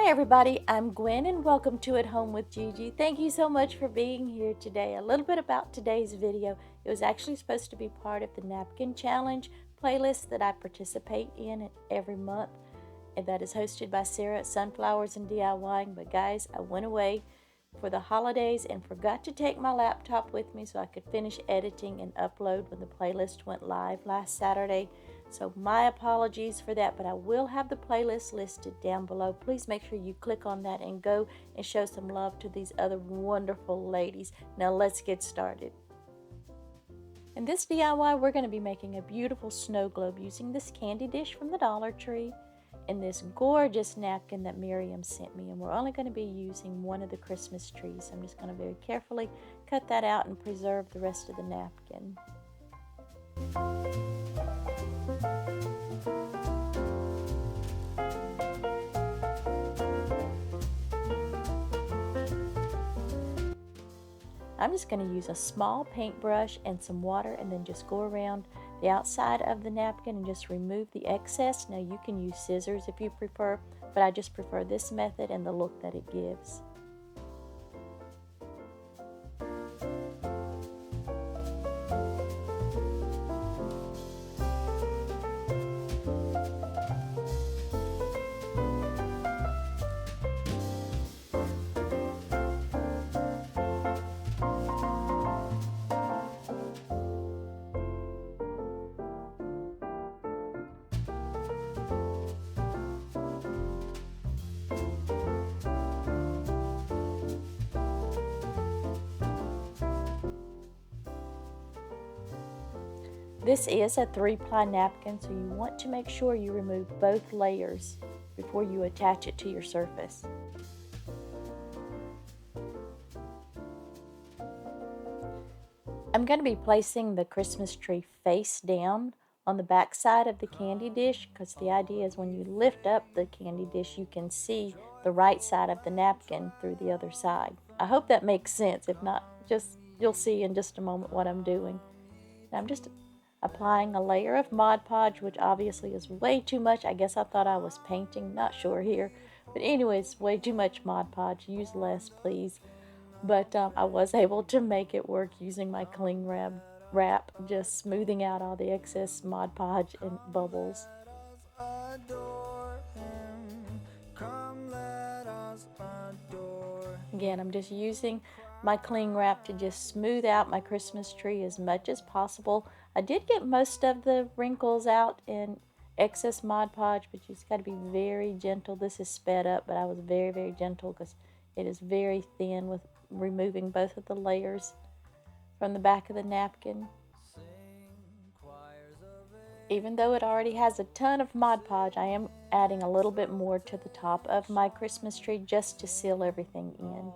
Hi everybody, I'm Gwen and welcome to At Home with Gigi. Thank you so much for being here today. A little bit about today's video. It was actually supposed to be part of the Napkin Challenge playlist that I participate in every month, and that is hosted by Sarah at Sunflowers and DIYing. But guys, I went away for the holidays and forgot to take my laptop with me so I could finish editing and upload when the playlist went live last Saturday. So my apologies for that, but I will have the playlist listed down below. Please make sure you click on that and go and show some love to these other wonderful ladies. Now let's get started. In this DIY, we're going to be making a beautiful snow globe using this candy dish from the Dollar Tree and this gorgeous napkin that Meriem sent me. And we're only going to be using one of the Christmas trees. I'm just going to very carefully cut that out and preserve the rest of the napkin. I'm just going to use a small paintbrush and some water and then just go around the outside of the napkin and just remove the excess. Now you can use scissors if you prefer, but I just prefer this method and the look that it gives. This is a 3-ply napkin, so you want to make sure you remove both layers before you attach it to your surface. I'm going to be placing the Christmas tree face down on the back side of the candy dish, because the idea is when you lift up the candy dish, you can see the right side of the napkin through the other side. I hope that makes sense. If not, you'll see in just a moment what I'm doing. Now I'm just applying a layer of Mod Podge, which obviously is way too much. I guess I thought I was painting, not sure here. But anyways, way too much Mod Podge. Use less, please. But I was able to make it work using my cling wrap, just smoothing out all the excess Mod Podge and bubbles. Again, I'm just using my cling wrap to just smooth out my Christmas tree as much as possible. I did get most of the wrinkles out and excess Mod Podge, but you just got to be very gentle. This is sped up, but I was very, very gentle because it is very thin with removing both of the layers from the back of the napkin. Even though it already has a ton of Mod Podge, I am adding a little bit more to the top of my Christmas tree just to seal everything in.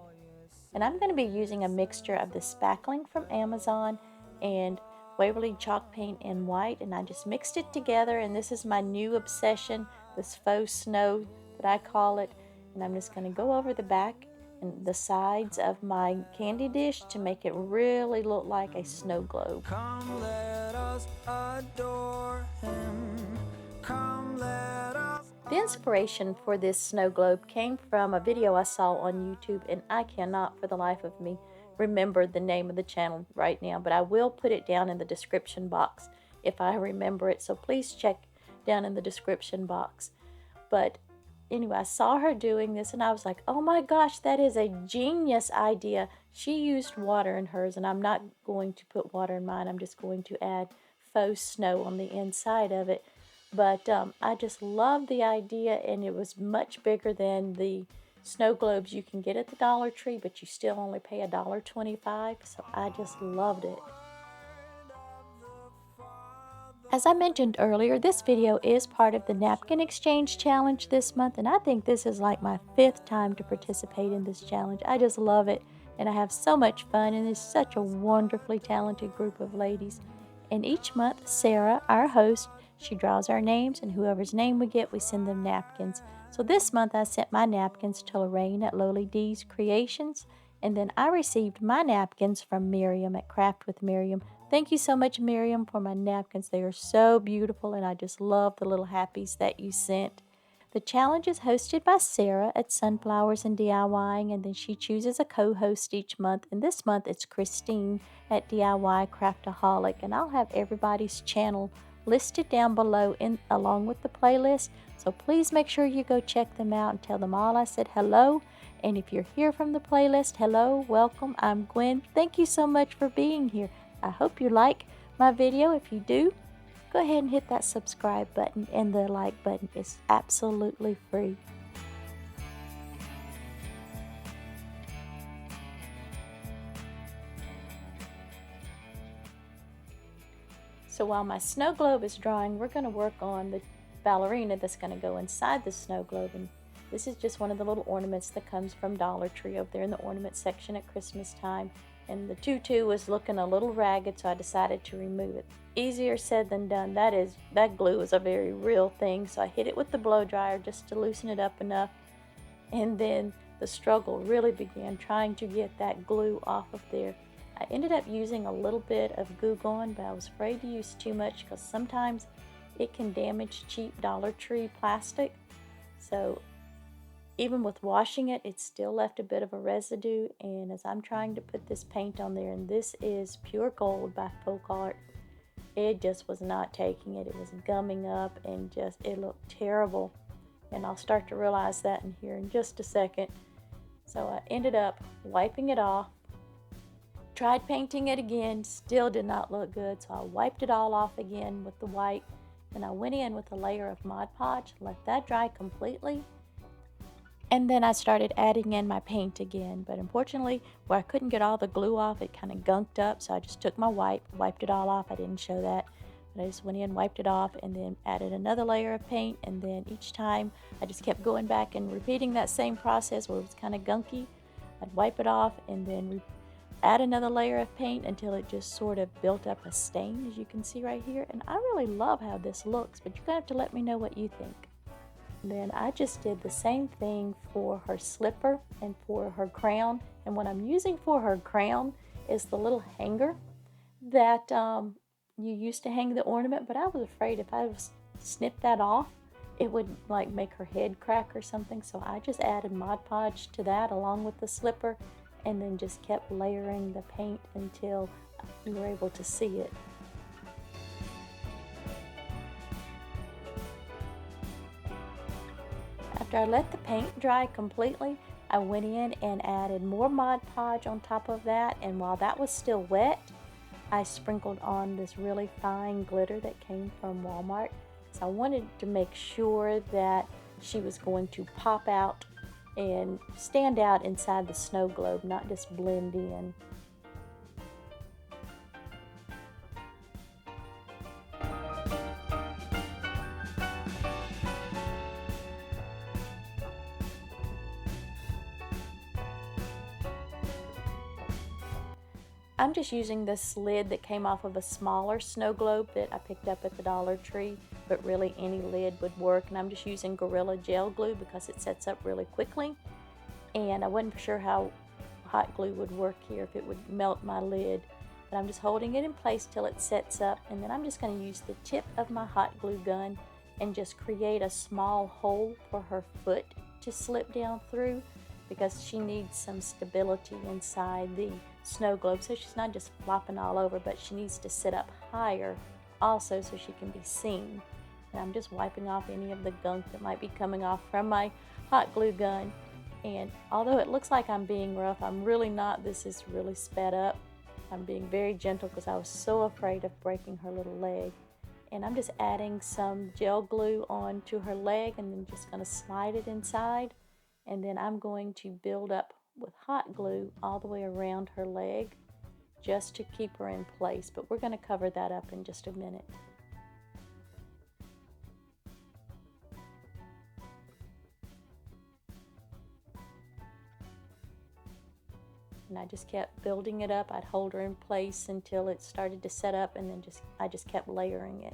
And I'm going to be using a mixture of the spackling from Amazon and Waverly chalk paint in white, and I just mixed it together, and this is my new obsession, this faux snow that I call it. And I'm just going to go over the back and the sides of my candy dish to make it really look like a snow globe. Come let us adore him. Come let us. The inspiration for this snow globe came from a video I saw on YouTube, and I cannot for the life of me remember the name of the channel right now, but I will put it down in the description box if I remember it, so please check down in the description box. But anyway, I saw her doing this and I was like, oh my gosh, that is a genius idea. She used water in hers, and I'm not going to put water in mine. I'm just going to add faux snow on the inside of it. But I just love the idea, and it was much bigger than the snow globes you can get at the Dollar Tree, but you still only pay $1.25, so I just loved it. As I mentioned earlier, this video is part of the Napkin Exchange challenge this month, and I think this is like my 5th time to participate in this challenge. I just love it, and I have so much fun, and it's such a wonderfully talented group of ladies. And each month, Sarah, our host, she draws our names, and whoever's name we get, we send them napkins. So this month I sent my napkins to Lorraine at Lowly D's Creations, and then I received my napkins from Meriem at Craft with Meriem. Thank you so much, Meriem, for my napkins. They are so beautiful, and I just love the little happies that you sent. The challenge is hosted by Sarah at Sunflowers and DIYing, and then she chooses a co-host each month. And this month it's Christine at DIY Craftaholic, and I'll have everybody's channel listed down below along with the playlist. So please make sure you go check them out and tell them all I said hello. And if you're here from the playlist, hello, welcome. I'm Gwen. Thank you so much for being here. I hope you like my video. If you do, go ahead and hit that subscribe button, and the like button is absolutely free. So while my snow globe is drying, we're going to work on the ballerina that's going to go inside the snow globe. And this is just one of the little ornaments that comes from Dollar Tree over there in the ornament section at Christmas time. And the tutu was looking a little ragged, so I decided to remove it. Easier said than done. That glue is a very real thing, so I hit it with the blow dryer just to loosen it up enough. And then the struggle really began trying to get that glue off of there. I ended up using a little bit of Goo Gone, but I was afraid to use too much because sometimes it can damage cheap Dollar Tree plastic. So even with washing it, it still left a bit of a residue. And as I'm trying to put this paint on there, and this is Pure Gold by Folk Art, it just was not taking it. It was gumming up and it looked terrible. And I'll start to realize that in here in just a second. So I ended up wiping it off, tried painting it again, still did not look good. So I wiped it all off again with the white. And I went in with a layer of Mod Podge, let that dry completely. And then I started adding in my paint again, but unfortunately, where I couldn't get all the glue off, it kind of gunked up, so I just took my wipe, wiped it all off. I didn't show that, but I just went in, wiped it off, and then added another layer of paint, and then each time I just kept going back and repeating that same process where it was kind of gunky. I'd wipe it off and then add another layer of paint until it just sort of built up a stain, as you can see right here. And I really love how this looks, but you're going to have to let me know what you think. Then I just did the same thing for her slipper and for her crown. And what I'm using for her crown is the little hanger that you used to hang the ornament, but I was afraid if I snipped that off, it would like make her head crack or something. So I just added Mod Podge to that along with the slipper, and then just kept layering the paint until you were able to see it. After I let the paint dry completely, I went in and added more Mod Podge on top of that, and while that was still wet, I sprinkled on this really fine glitter that came from Walmart. So I wanted to make sure that she was going to pop out and stand out inside the snow globe, not just blend in. I'm just using this lid that came off of a smaller snow globe that I picked up at the Dollar Tree, but really any lid would work. And I'm just using Gorilla Gel Glue because it sets up really quickly. And I wasn't sure how hot glue would work here, if it would melt my lid. But I'm just holding it in place till it sets up. And then I'm just going to use the tip of my hot glue gun and just create a small hole for her foot to slip down through, because she needs some stability inside the snow globe, so she's not just flopping all over, but she needs to sit up higher also so she can be seen. And I'm just wiping off any of the gunk that might be coming off from my hot glue gun. And although it looks like I'm being rough, I'm really not. This is really sped up. I'm being very gentle because I was so afraid of breaking her little leg. And I'm just adding some gel glue onto her leg and then just going to slide it inside. And then I'm going to build up with hot glue all the way around her leg just to keep her in place. But we're going to cover that up in just a minute. And I just kept building it up. I'd hold her in place until it started to set up, and then I just kept layering it.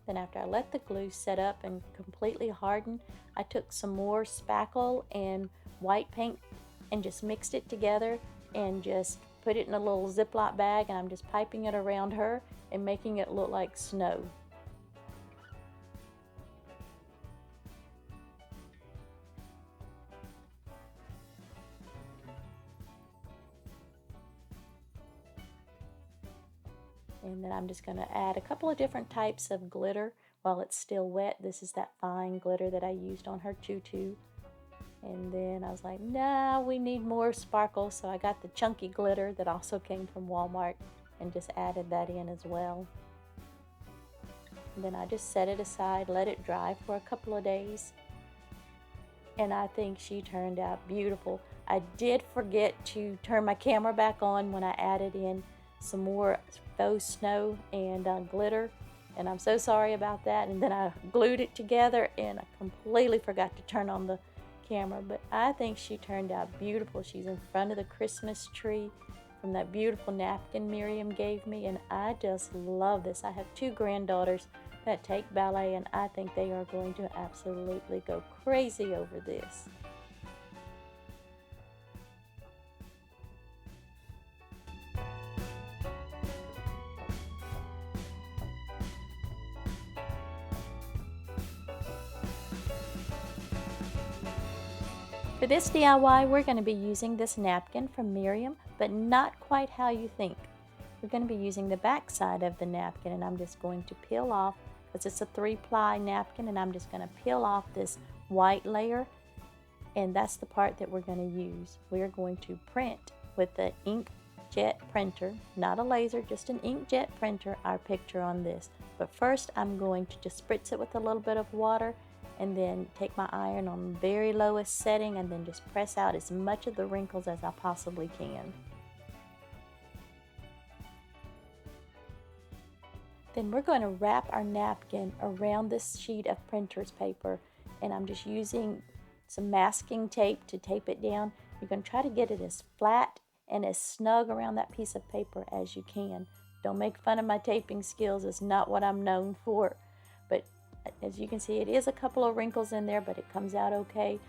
Then after I let the glue set up and completely harden, I took some more spackle and white paint and just mixed it together and just put it in a little Ziploc bag, and I'm just piping it around her and making it look like snow. And then I'm just going to add a couple of different types of glitter while it's still wet. This is that fine glitter that I used on her tutu. And then I was like, nah, we need more sparkle. So I got the chunky glitter that also came from Walmart and just added that in as well. And then I just set it aside, let it dry for a couple of days. And I think she turned out beautiful. I did forget to turn my camera back on when I added in some more faux snow and glitter, and I'm so sorry about that. And then I glued it together and I completely forgot to turn on the camera, but I think she turned out beautiful. She's in front of the Christmas tree from that beautiful napkin Meriem gave me, and I just love this. I have two granddaughters that take ballet, and I think they are going to absolutely go crazy over this. For this DIY, we're going to be using this napkin from Meriem, but not quite how you think. We're going to be using the back side of the napkin, and I'm just going to peel off, because it's a 3-ply napkin, and I'm just going to peel off this white layer, and that's the part that we're going to use. We're going to print with the inkjet printer, not a laser, just an inkjet printer, our picture on this. But first, I'm going to just spritz it with a little bit of water, and then take my iron on the very lowest setting, and then just press out as much of the wrinkles as I possibly can. Then we're going to wrap our napkin around this sheet of printer's paper, and I'm just using some masking tape to tape it down. You're going to try to get it as flat and as snug around that piece of paper as you can. Don't make fun of my taping skills, it's not what I'm known for. But as you can see, it is a couple of wrinkles in there, but it comes out okay.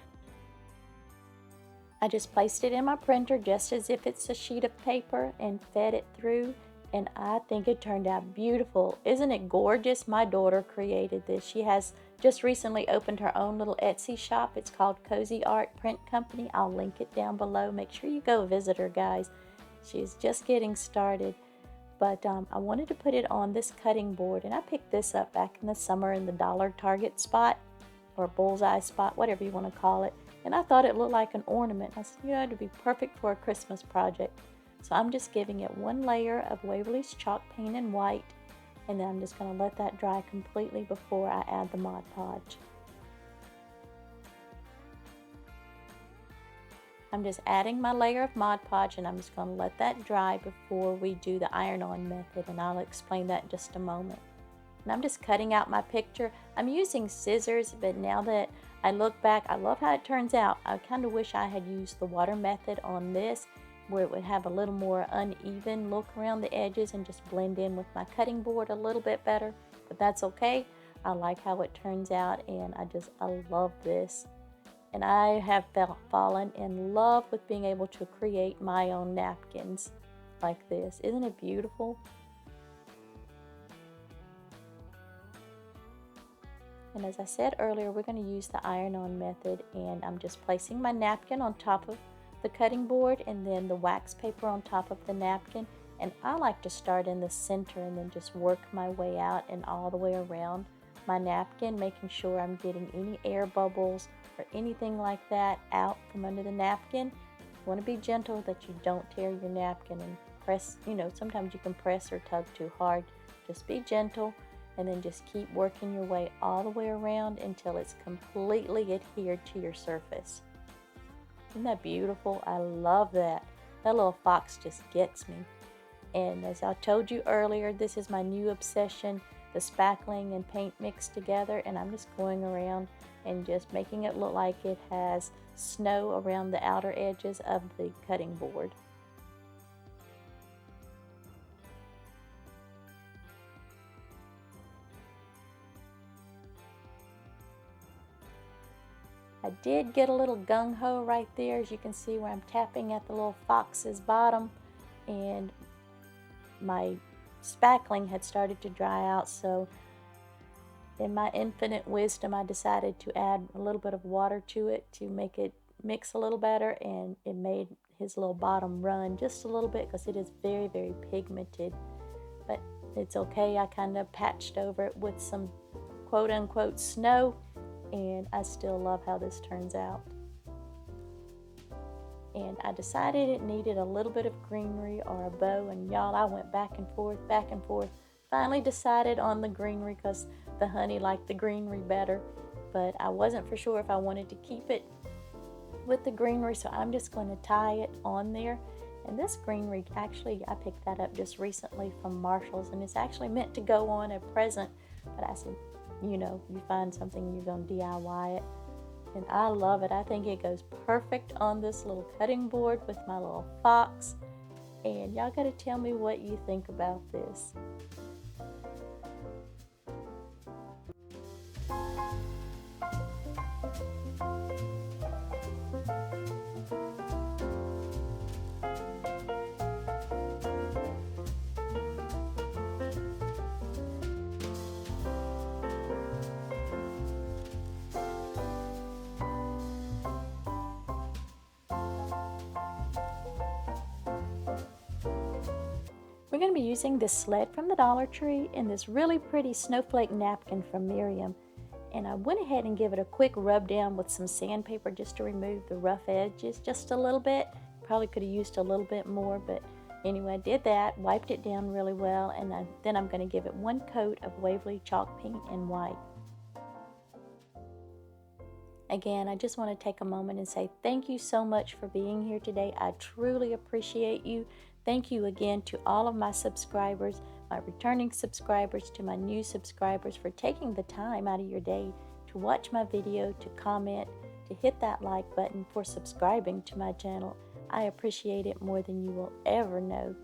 I just placed it in my printer just as if it's a sheet of paper and fed it through, and I think it turned out beautiful. Isn't it gorgeous? My daughter created this. She has just recently opened her own little Etsy shop. It's called Cozy Art Print Company. I'll link it down below. Make sure you go visit her, guys. She's just getting started. But I wanted to put it on this cutting board, and I picked this up back in the summer in the Dollar Target spot, or bullseye spot, whatever you want to call it. And I thought it looked like an ornament. I said, it'd be perfect for a Christmas project. So I'm just giving it one layer of Waverly's chalk paint in white, and then I'm just going to let that dry completely before I add the Mod Podge. I'm just adding my layer of Mod Podge, and I'm just going to let that dry before we do the iron-on method, and I'll explain that in just a moment. And I'm just cutting out my picture. I'm using scissors, but now that I look back, I love how it turns out. I kind of wish I had used the water method on this, where it would have a little more uneven look around the edges and just blend in with my cutting board a little bit better, but that's okay. I like how it turns out, and I love this. And I have fallen in love with being able to create my own napkins like this. Isn't it beautiful? And as I said earlier, we're going to use the iron-on method, and I'm just placing my napkin on top of the cutting board and then the wax paper on top of the napkin. And I like to start in the center and then just work my way out and all the way around my napkin, making sure I'm getting any air bubbles or anything like that out from under the napkin. You want to be gentle that you don't tear your napkin and press, sometimes you can press or tug too hard. Just be gentle, and then just keep working your way all the way around until it's completely adhered to your surface. Isn't that beautiful? I love that. That little fox just gets me. And as I told you earlier, this is my new obsession, the spackling and paint mixed together, and I'm just going around and just making it look like it has snow around the outer edges of the cutting board. I did get a little gung-ho right there, as you can see where I'm tapping at the little fox's bottom, and my spackling had started to dry out, so in my infinite wisdom I decided to add a little bit of water to it to make it mix a little better, and it made his little bottom run just a little bit because it is very, very pigmented. But it's okay, I kind of patched over it with some quote-unquote snow, and I still love how this turns out. And I decided it needed a little bit of greenery or a bow, and y'all, I went back and forth, finally decided on the greenery because the honey liked the greenery better, but I wasn't for sure if I wanted to keep it with the greenery, so I'm just going to tie it on there. And this greenery, actually, I picked that up just recently from Marshall's, and it's actually meant to go on a present, but I said, you know, you find something, you're going to DIY it. And I love it. I think it goes perfect on this little cutting board with my little fox. And y'all got to tell me what you think about this. We're going to be using this sled from the Dollar Tree and this really pretty snowflake napkin from Meriem. And I went ahead and gave it a quick rub down with some sandpaper just to remove the rough edges just a little bit. Probably could have used a little bit more, but anyway, I did that, wiped it down really well, and then I'm going to give it one coat of Waverly chalk paint in white. Again, I just want to take a moment and say thank you so much for being here today. I truly appreciate you. Thank you again to all of my subscribers, my returning subscribers, to my new subscribers for taking the time out of your day to watch my video, to comment, to hit that like button, for subscribing to my channel. I appreciate it more than you will ever know.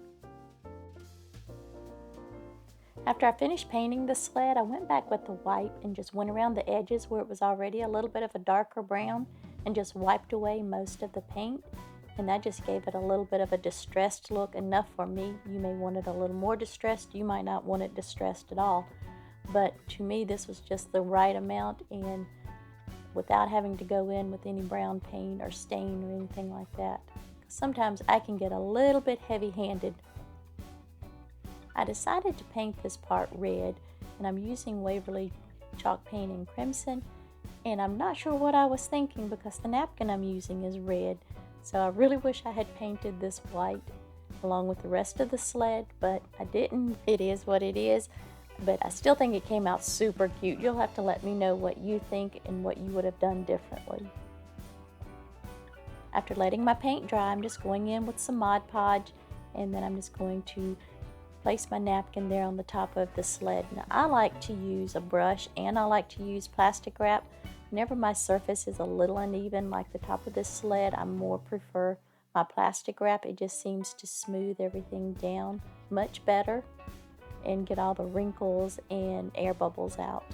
After I finished painting the sled, I went back with the wipe and just went around the edges where it was already a little bit of a darker brown and just wiped away most of the paint. And that just gave it a little bit of a distressed look, enough for me. You may want it a little more distressed, you might not want it distressed at all. But to me, this was just the right amount, and without having to go in with any brown paint or stain or anything like that. Sometimes I can get a little bit heavy-handed. I decided to paint this part red, and I'm using Waverly chalk paint in crimson, and I'm not sure what I was thinking because the napkin I'm using is red. So I really wish I had painted this white along with the rest of the sled, but I didn't. It is what it is, but I still think it came out super cute. You'll have to let me know what you think and what you would have done differently. After letting my paint dry, I'm just going in with some Mod Podge, and then I'm just going to place my napkin there on the top of the sled. Now, I like to use a brush and I like to use plastic wrap. Whenever my surface is a little uneven, like the top of this sled, I more prefer my plastic wrap. It just seems to smooth everything down much better and get all the wrinkles and air bubbles out.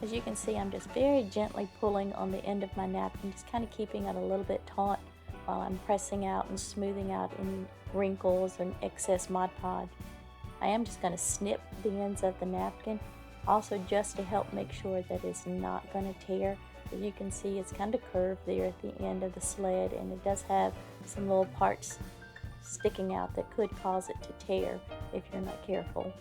As you can see, I'm just very gently pulling on the end of my napkin, just kind of keeping it a little bit taut while I'm pressing out and smoothing out any wrinkles and excess Mod Podge. I am just going to snip the ends of the napkin, also just to help make sure that it's not going to tear. As you can see, it's kind of curved there at the end of the sled, and it does have some little parts sticking out that could cause it to tear if you're not careful.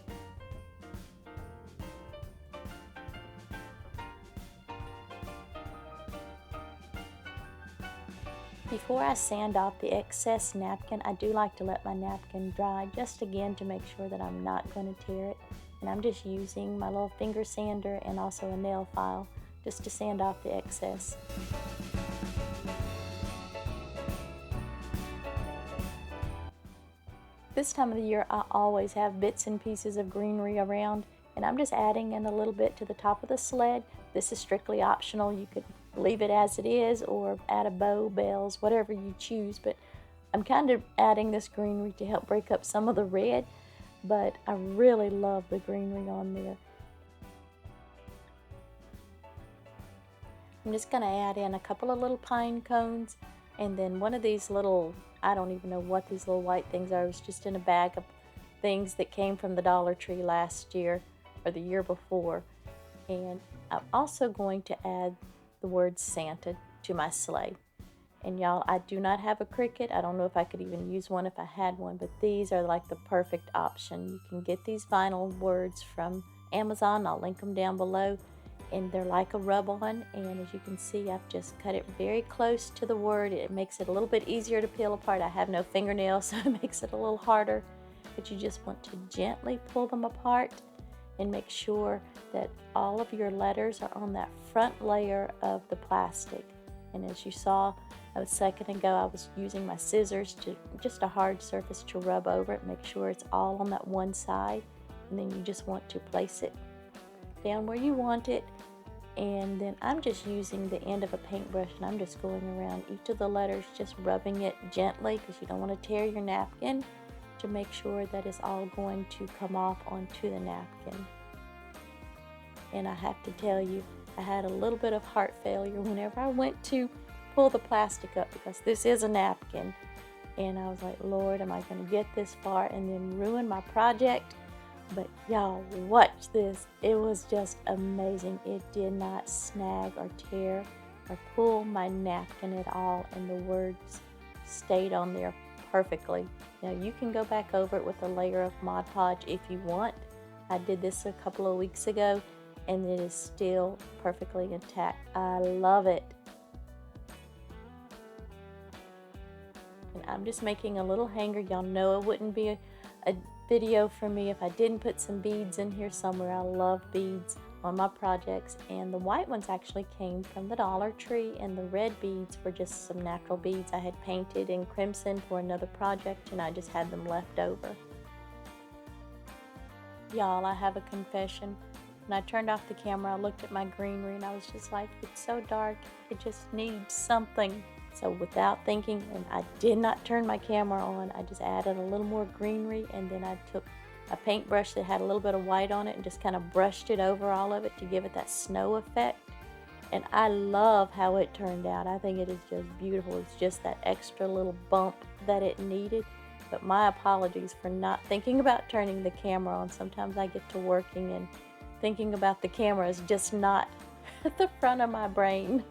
Before I sand off the excess napkin, I do like to let my napkin dry just again to make sure that I'm not going to tear it. And I'm just using my little finger sander and also a nail file just to sand off the excess. This time of the year, I always have bits and pieces of greenery around, and I'm just adding in a little bit to the top of the sled. This is strictly optional. You could leave it as it is or add a bow, bells, whatever you choose, but I'm kind of adding this greenery to help break up some of the red. but I really love the greenery on there. I'm just going to add in a couple of little pine cones and then one of these little, I don't even know what these little white things are. It was just in a bag of things that came from the Dollar Tree last year or the year before. And I'm also going to add the word Santa to my sleigh. And y'all, I do not have a Cricut. I don't know if I could even use one if I had one, but these are like the perfect option. You can get these vinyl words from Amazon. I'll link them down below. And they're like a rub-on, and as you can see, I've just cut it very close to the word. It makes it a little bit easier to peel apart. I have no fingernails, so it makes it a little harder, but you just want to gently pull them apart and make sure that all of your letters are on that front layer of the plastic. And as you saw a second ago, I was using my scissors to just a hard surface to rub over it, make sure it's all on that one side, and then you just want to place it down where you want it. And then I'm just using the end of a paintbrush and I'm just going around each of the letters, just rubbing it gently because you don't want to tear your napkin, to make sure that it's all going to come off onto the napkin. And I have to tell you, I had a little bit of heart failure whenever I went to pull the plastic up because this is a napkin. And I was like, Lord, am I going to get this far and then ruin my project? But y'all, watch this. It was just amazing. It did not snag or tear or pull my napkin at all, and the words stayed on there perfectly. Now you can go back over it with a layer of Mod Podge if you want. I did this a couple of weeks ago and it is still perfectly intact. I love it. And I'm just making a little hanger. Y'all know it wouldn't be a video for me if I didn't put some beads in here somewhere. I love beads on my projects, and the white ones actually came from the Dollar Tree, and the red beads were just some natural beads I had painted in crimson for another project, and I just had them left over. Y'all, I have a confession. When I turned off the camera, I looked at my greenery and I was just like, it's so dark, it just needs something. So without thinking, and I did not turn my camera on, I just added a little more greenery, and then I took a paintbrush that had a little bit of white on it and just kind of brushed it over all of it to give it that snow effect. And I love how it turned out. I think it is just beautiful. It's just that extra little bump that it needed. But my apologies for not thinking about turning the camera on. Sometimes I get to working and thinking about the camera is just not at the front of my brain.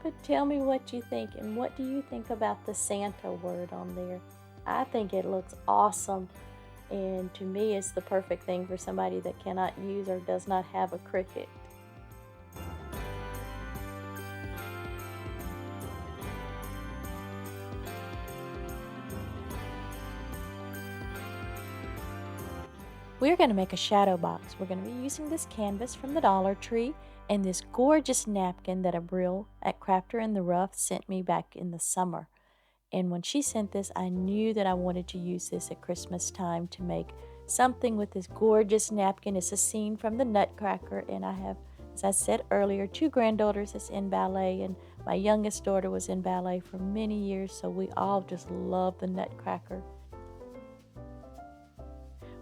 But tell me what you think, and what do you think about the Santa word on there? I think it looks awesome, and to me it's the perfect thing for somebody that cannot use or does not have a Cricut. We're going to make a shadow box. We're going to be using this canvas from the Dollar Tree and this gorgeous napkin that Abril at Crafter in the Rough sent me back in the summer. And when she sent this, I knew that I wanted to use this at Christmas time to make something with this gorgeous napkin. It's a scene from the Nutcracker, and I have, as I said earlier, 2 granddaughters that's in ballet, and my youngest daughter was in ballet for many years, so we all just love the Nutcracker.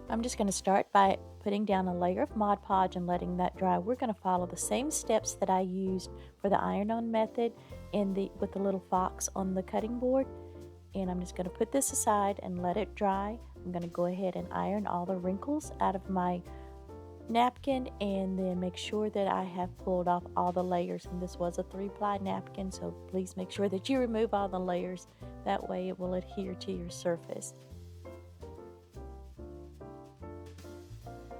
I'm just going to start by putting down a layer of Mod Podge and letting that dry. We're going to follow the same steps that I used for the iron-on method with the little fox on the cutting board. And I'm just going to put this aside and let it dry. I'm going to go ahead and iron all the wrinkles out of my napkin, and then make sure that I have pulled off all the layers. And this was a 3-ply napkin, so please make sure that you remove all the layers. That way it will adhere to your surface.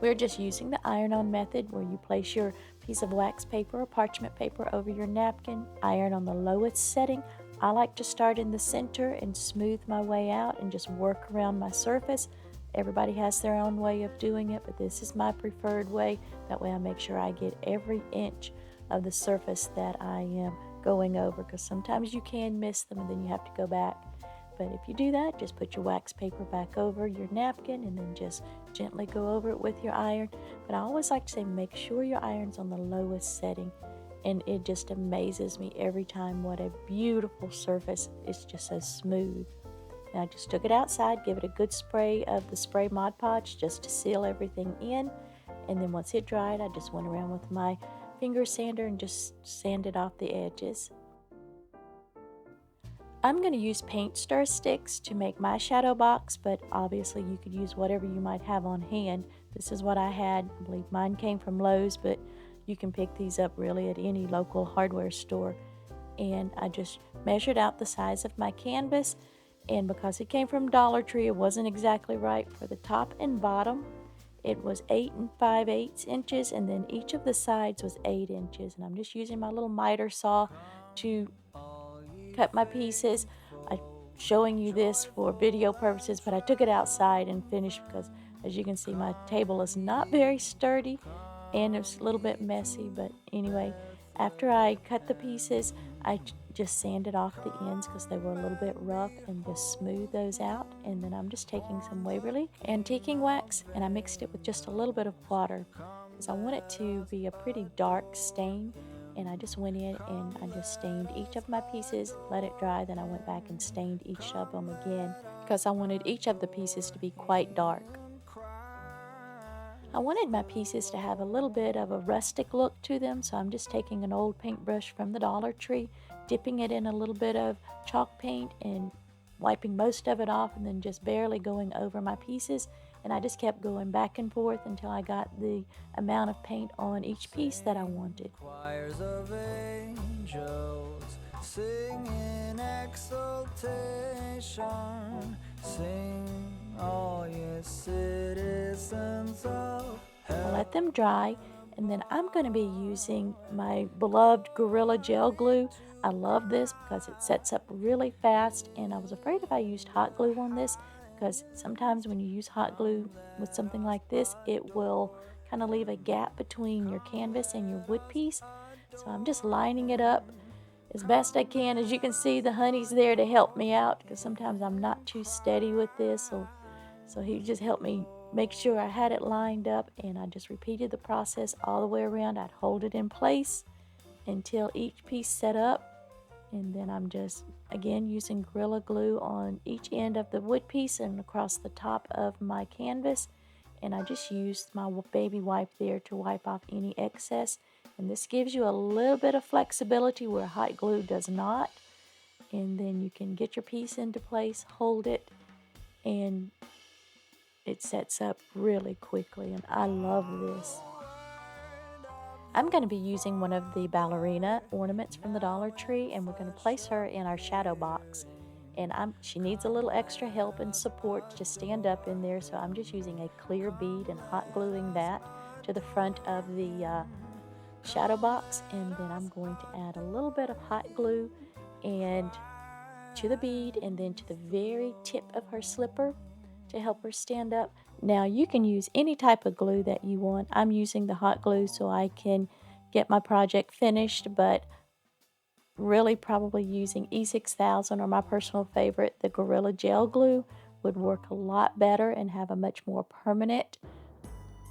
We're just using the iron-on method, where you place your piece of wax paper or parchment paper over your napkin, iron on the lowest setting. I like to start in the center and smooth my way out and just work around my surface. Everybody has their own way of doing it, but this is my preferred way. That way I make sure I get every inch of the surface that I am going over, because sometimes you can miss them and then you have to go back. But if you do that, just put your wax paper back over your napkin and then just gently go over it with your iron. But I always like to say, make sure your iron's on the lowest setting. And it just amazes me every time what a beautiful surface. It's just so smooth. And I just took it outside, give it a good spray of the spray Mod Podge just to seal everything in. And then once it dried, I just went around with my finger sander and just sanded off the edges. I'm going to use paint stir sticks to make my shadow box, but obviously you could use whatever you might have on hand. This is what I had. I believe mine came from Lowe's, but you can pick these up really at any local hardware store. And I just measured out the size of my canvas, and because it came from Dollar Tree, it wasn't exactly right for the top and bottom. It was 8 5/8 inches, and then each of the sides was 8 inches. And I'm just using my little miter saw to cut my pieces. I'm showing you this for video purposes, but I took it outside and finished because, as you can see, my table is not very sturdy and it's a little bit messy. But anyway, after I cut the pieces, I just sanded off the ends because they were a little bit rough and just smooth those out. And then I'm just taking some Waverly antiquing wax and I mixed it with just a little bit of water because I want it to be a pretty dark stain. And I just went in and I just stained each of my pieces, let it dry, then I went back and stained each of them again because I wanted each of the pieces to be quite dark. I wanted my pieces to have a little bit of a rustic look to them, so I'm just taking an old paintbrush from the Dollar Tree, dipping it in a little bit of chalk paint and wiping most of it off and then just barely going over my pieces. And I just kept going back and forth until I got the amount of paint on each piece that I wanted. Choirs of angels singing exaltation, sing all ye citizens of heaven. Let them dry, and then I'm going to be using my beloved Gorilla Gel Glue. I love this because it sets up really fast, and I was afraid if I used hot glue on this, because sometimes when you use hot glue with something like this, it will kind of leave a gap between your canvas and your wood piece. So I'm just lining it up as best I can. As you can see, the honey's there to help me out because sometimes I'm not too steady with this. So he just helped me make sure I had it lined up, and I just repeated the process all the way around. I'd hold it in place until each piece set up. And then I'm just, again, using Gorilla Glue on each end of the wood piece and across the top of my canvas. And I just used my baby wipe there to wipe off any excess. And this gives you a little bit of flexibility where hot glue does not. And then you can get your piece into place, hold it, and it sets up really quickly. And I love this. I'm going to be using one of the ballerina ornaments from the Dollar Tree, and we're going to place her in our shadow box. And she needs a little extra help and support to stand up in there, so I'm just using a clear bead and hot gluing that to the front of the shadow box. And then I'm going to add a little bit of hot glue and to the bead and then to the very tip of her slipper to help her stand up. Now you can use any type of glue that you want. I'm using the hot glue so I can get my project finished, but really probably using E6000 or my personal favorite, the Gorilla Gel Glue, would work a lot better and have a much more permanent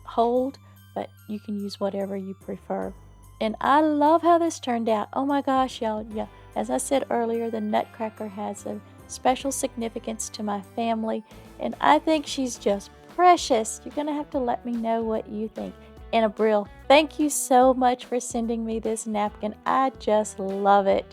hold, but you can use whatever you prefer. And I love how this turned out. Oh my gosh, y'all. Yeah, as I said earlier, the Nutcracker has a special significance to my family, and I think she's just precious. You're going to have to let me know what you think. And Abril, thank you so much for sending me this napkin. I just love it.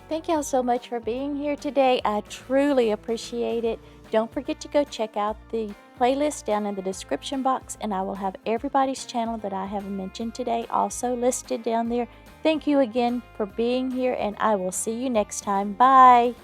Thank y'all so much for being here today. I truly appreciate it. Don't forget to go check out the playlist down in the description box, and I will have everybody's channel that I have mentioned today also listed down there. Thank you again for being here, and I will see you next time. Bye.